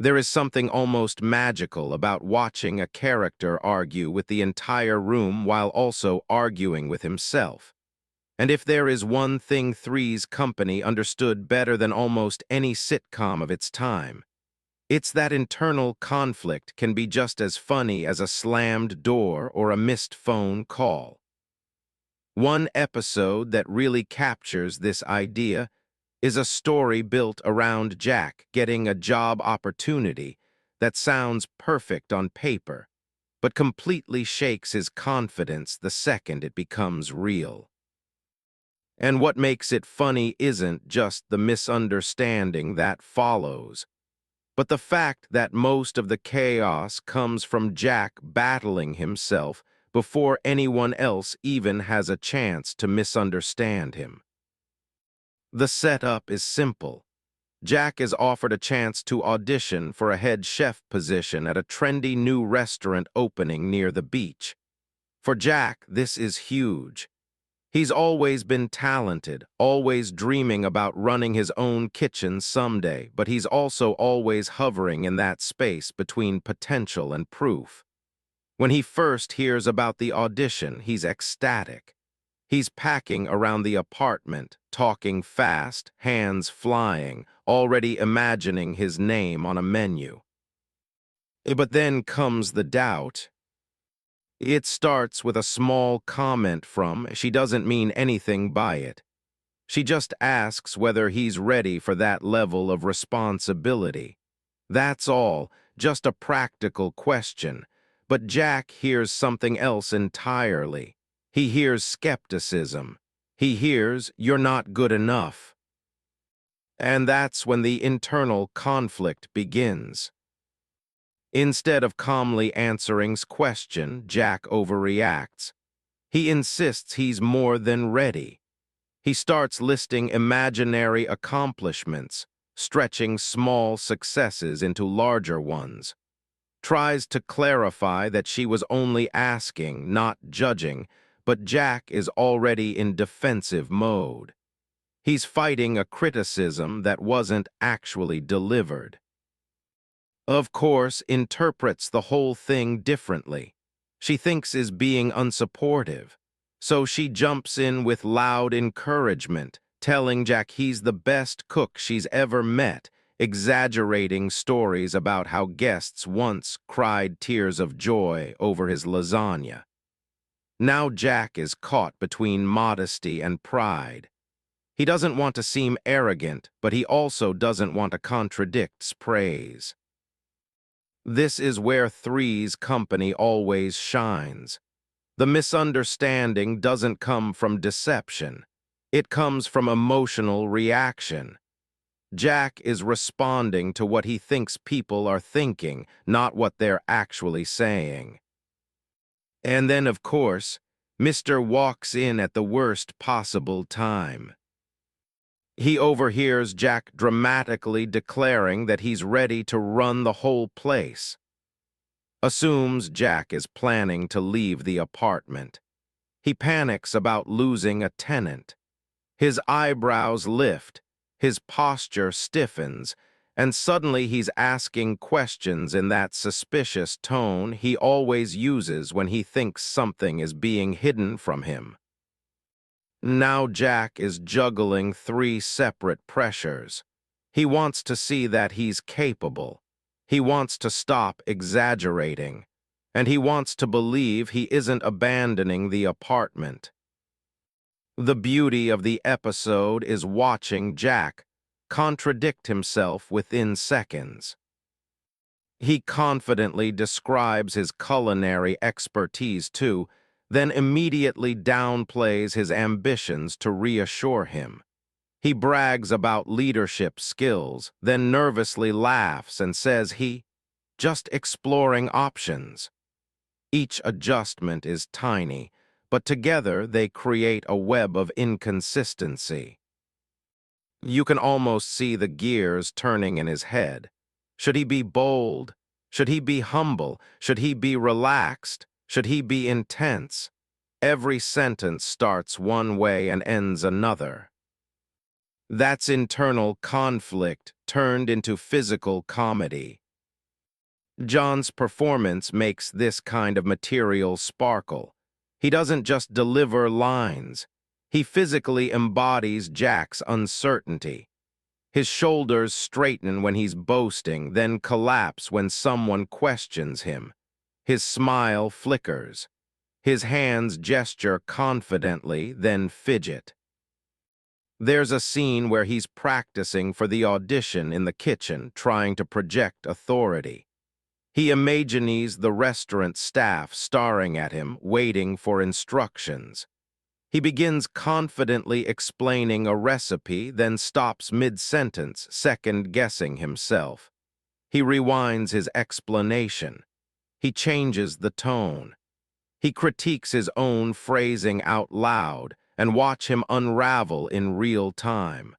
There is something almost magical about watching a character argue with the entire room while also arguing with himself. And if there is one thing Three's Company understood better than almost any sitcom of its time, it's that internal conflict can be just as funny as a slammed door or a missed phone call. One episode that really captures this idea is a story built around Jack getting a job opportunity that sounds perfect on paper, but completely shakes his confidence the second it becomes real. And what makes it funny isn't just the misunderstanding that follows, but the fact that most of the chaos comes from Jack battling himself before anyone else even has a chance to misunderstand him. The setup is simple. Jack is offered a chance to audition for a head chef position at a trendy new restaurant opening near the beach. For Jack, this is huge. He's always been talented, always dreaming about running his own kitchen someday, but he's also always hovering in that space between potential and proof. When he first hears about the audition, he's ecstatic. He's packing around the apartment, talking fast, hands flying, already imagining his name on a menu. But then comes the doubt. It starts with a small comment she doesn't mean anything by it. She just asks whether he's ready for that level of responsibility. That's all, just a practical question. But Jack hears something else entirely. He hears skepticism. He hears, "You're not good enough." And that's when the internal conflict begins. Instead of calmly answering's question, Jack overreacts. He insists he's more than ready. He starts listing imaginary accomplishments, stretching small successes into larger ones. Tries to clarify that she was only asking, not judging, but Jack is already in defensive mode. He's fighting a criticism that wasn't actually delivered. Of course, interprets the whole thing differently. She thinks is being unsupportive. So she jumps in with loud encouragement, telling Jack he's the best cook she's ever met, exaggerating stories about how guests once cried tears of joy over his lasagna. Now Jack is caught between modesty and pride. He doesn't want to seem arrogant, but he also doesn't want to contradict praise. This is where Three's Company always shines. The misunderstanding doesn't come from deception. It comes from emotional reaction. Jack is responding to what he thinks people are thinking, not what they're actually saying. And then, of course, Mr. walks in at the worst possible time. He overhears Jack dramatically declaring that he's ready to run the whole place. Assumes Jack is planning to leave the apartment. He panics about losing a tenant. His eyebrows lift, his posture stiffens, and suddenly he's asking questions in that suspicious tone he always uses when he thinks something is being hidden from him. Now Jack is juggling three separate pressures. He wants to see that he's capable. He wants to stop exaggerating. And he wants to believe he isn't abandoning the apartment. The beauty of the episode is watching Jack contradict himself within seconds. He confidently describes his culinary expertise too, then immediately downplays his ambitions to reassure him. He brags about leadership skills, then nervously laughs and says just exploring options. Each adjustment is tiny, but together they create a web of inconsistency. You can almost see the gears turning in his head. Should he be bold? Should he be humble? Should he be relaxed? Should he be intense? Every sentence starts one way and ends another. That's internal conflict turned into physical comedy. John's performance makes this kind of material sparkle. He doesn't just deliver lines. He physically embodies Jack's uncertainty. His shoulders straighten when he's boasting, then collapse when someone questions him. His smile flickers. His hands gesture confidently, then fidget. There's a scene where he's practicing for the audition in the kitchen, trying to project authority. He imagines the restaurant staff staring at him, waiting for instructions. He begins confidently explaining a recipe, then stops mid-sentence, second-guessing himself. He rewinds his explanation. He changes the tone. He critiques his own phrasing out loud, and watch him unravel in real time.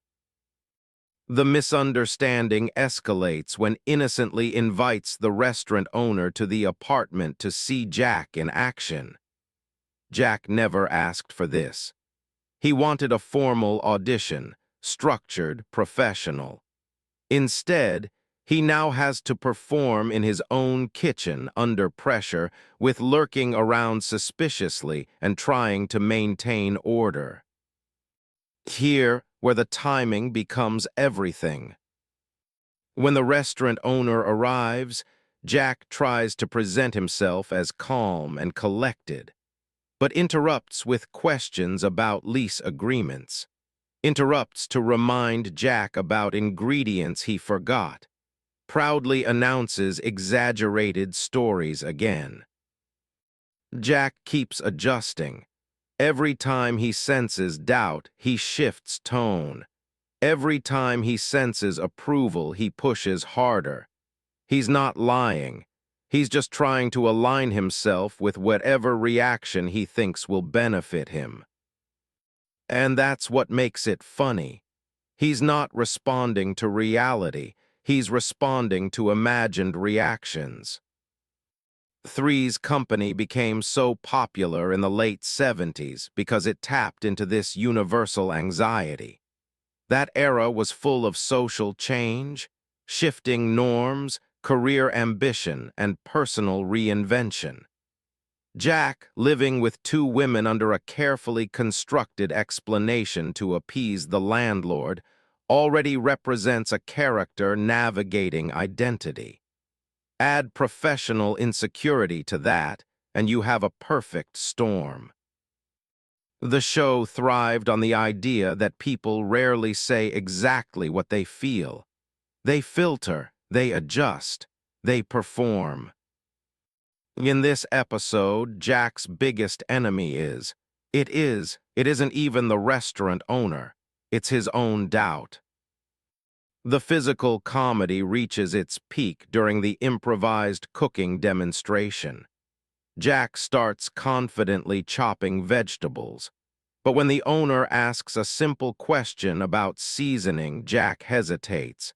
The misunderstanding escalates when innocently invites the restaurant owner to the apartment to see Jack in action. Jack never asked for this. He wanted a formal audition, structured, professional. Instead, he now has to perform in his own kitchen under pressure, with lurking around suspiciously and trying to maintain order. Here, where the timing becomes everything. When the restaurant owner arrives, Jack tries to present himself as calm and collected, but interrupts with questions about lease agreements. Interrupts to remind Jack about ingredients he forgot. Proudly announces exaggerated stories again. Jack keeps adjusting. Every time he senses doubt, he shifts tone. Every time he senses approval, he pushes harder. He's not lying. He's just trying to align himself with whatever reaction he thinks will benefit him. And that's what makes it funny. He's not responding to reality. He's responding to imagined reactions. Three's Company became so popular in the late 70s because it tapped into this universal anxiety. That era was full of social change, shifting norms, career ambition, and personal reinvention. Jack, living with two women under a carefully constructed explanation to appease the landlord, already represents a character navigating identity. Add professional insecurity to that, and you have a perfect storm. The show thrived on the idea that people rarely say exactly what they feel. They filter, they adjust, they perform. In this episode, Jack's biggest enemy it isn't even the restaurant owner. It's his own doubt. The physical comedy reaches its peak during the improvised cooking demonstration. Jack starts confidently chopping vegetables, but when the owner asks a simple question about seasoning, Jack hesitates.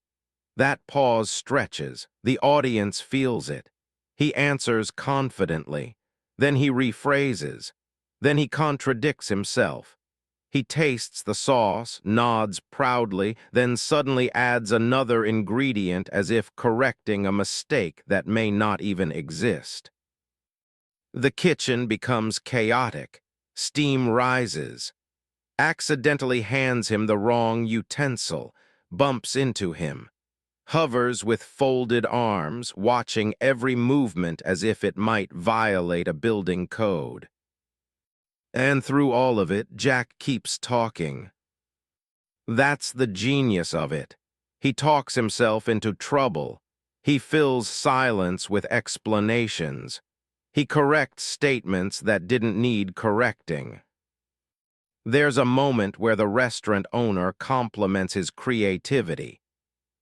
That pause stretches. The audience feels it. He answers confidently. Then he rephrases. Then he contradicts himself. He tastes the sauce, nods proudly, then suddenly adds another ingredient as if correcting a mistake that may not even exist. The kitchen becomes chaotic. Steam rises. Accidentally hands him the wrong utensil, bumps into him. Hovers with folded arms, watching every movement as if it might violate a building code. And through all of it, Jack keeps talking. That's the genius of it. He talks himself into trouble. He fills silence with explanations. He corrects statements that didn't need correcting. There's a moment where the restaurant owner compliments his creativity.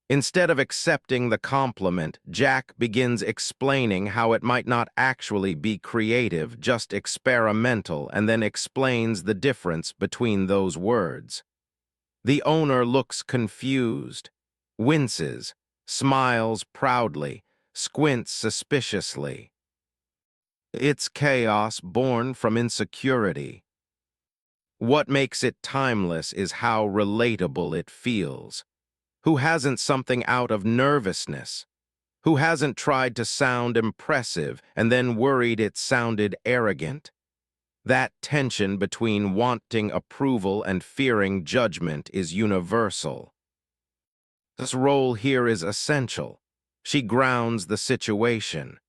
Instead of accepting the compliment, Jack begins explaining how it might not actually be creative, just experimental, and then explains the difference between those words. The owner looks confused, winces, smiles proudly, squints suspiciously. It's chaos born from insecurity. What makes it timeless is how relatable it feels. Who hasn't something out of nervousness? Who hasn't tried to sound impressive and then worried it sounded arrogant? That tension between wanting approval and fearing judgment is universal. This role here is essential. She grounds the situation.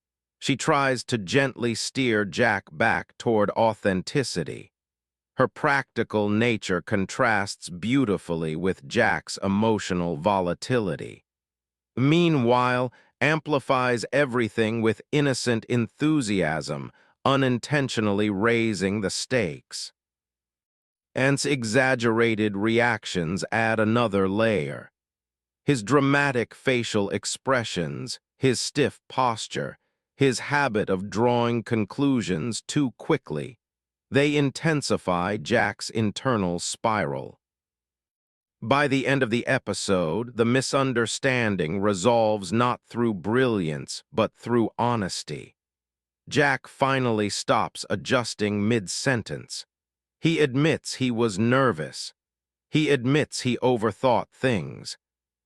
She tries to gently steer Jack back toward authenticity. Her practical nature contrasts beautifully with Jack's emotional volatility. Meanwhile, amplifies everything with innocent enthusiasm, unintentionally raising the stakes. Ant's exaggerated reactions add another layer. His dramatic facial expressions, his stiff posture, his habit of drawing conclusions too quickly, they intensify Jack's internal spiral. By the end of the episode, the misunderstanding resolves not through brilliance, but through honesty. Jack finally stops adjusting mid-sentence. He admits he was nervous. He admits he overthought things.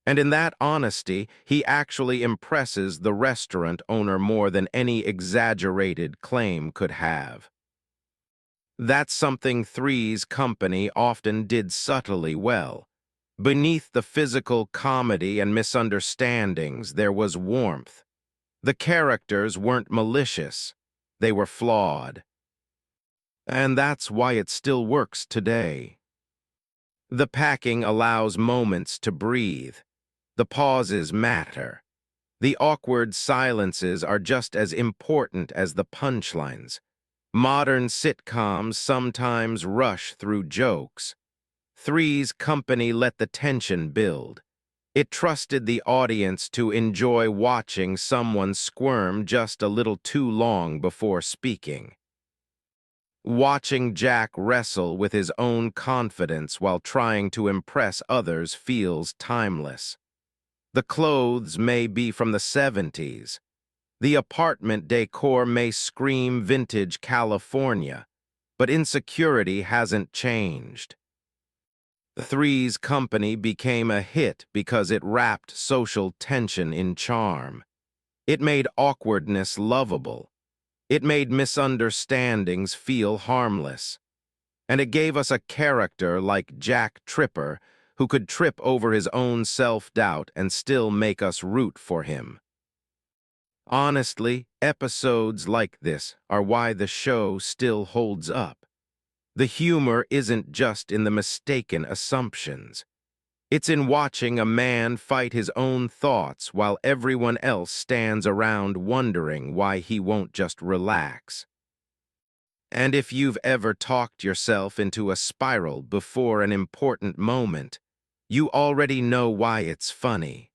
And in that honesty, he actually impresses the restaurant owner more than any exaggerated claim could have. That's something Three's Company often did subtly well. Beneath the physical comedy and misunderstandings, there was warmth. The characters weren't malicious. They were flawed. And that's why it still works today. The packing allows moments to breathe. The pauses matter. The awkward silences are just as important as the punchlines. Modern sitcoms sometimes rush through jokes. Three's Company let the tension build. It trusted the audience to enjoy watching someone squirm just a little too long before speaking. Watching Jack wrestle with his own confidence while trying to impress others feels timeless. The clothes may be from the 70s. The apartment decor may scream vintage California, but insecurity hasn't changed. Three's Company became a hit because it wrapped social tension in charm. It made awkwardness lovable. It made misunderstandings feel harmless. And it gave us a character like Jack Tripper who could trip over his own self-doubt and still make us root for him. Honestly, episodes like this are why the show still holds up. The humor isn't just in the mistaken assumptions. It's in watching a man fight his own thoughts while everyone else stands around wondering why he won't just relax. And if you've ever talked yourself into a spiral before an important moment, you already know why it's funny.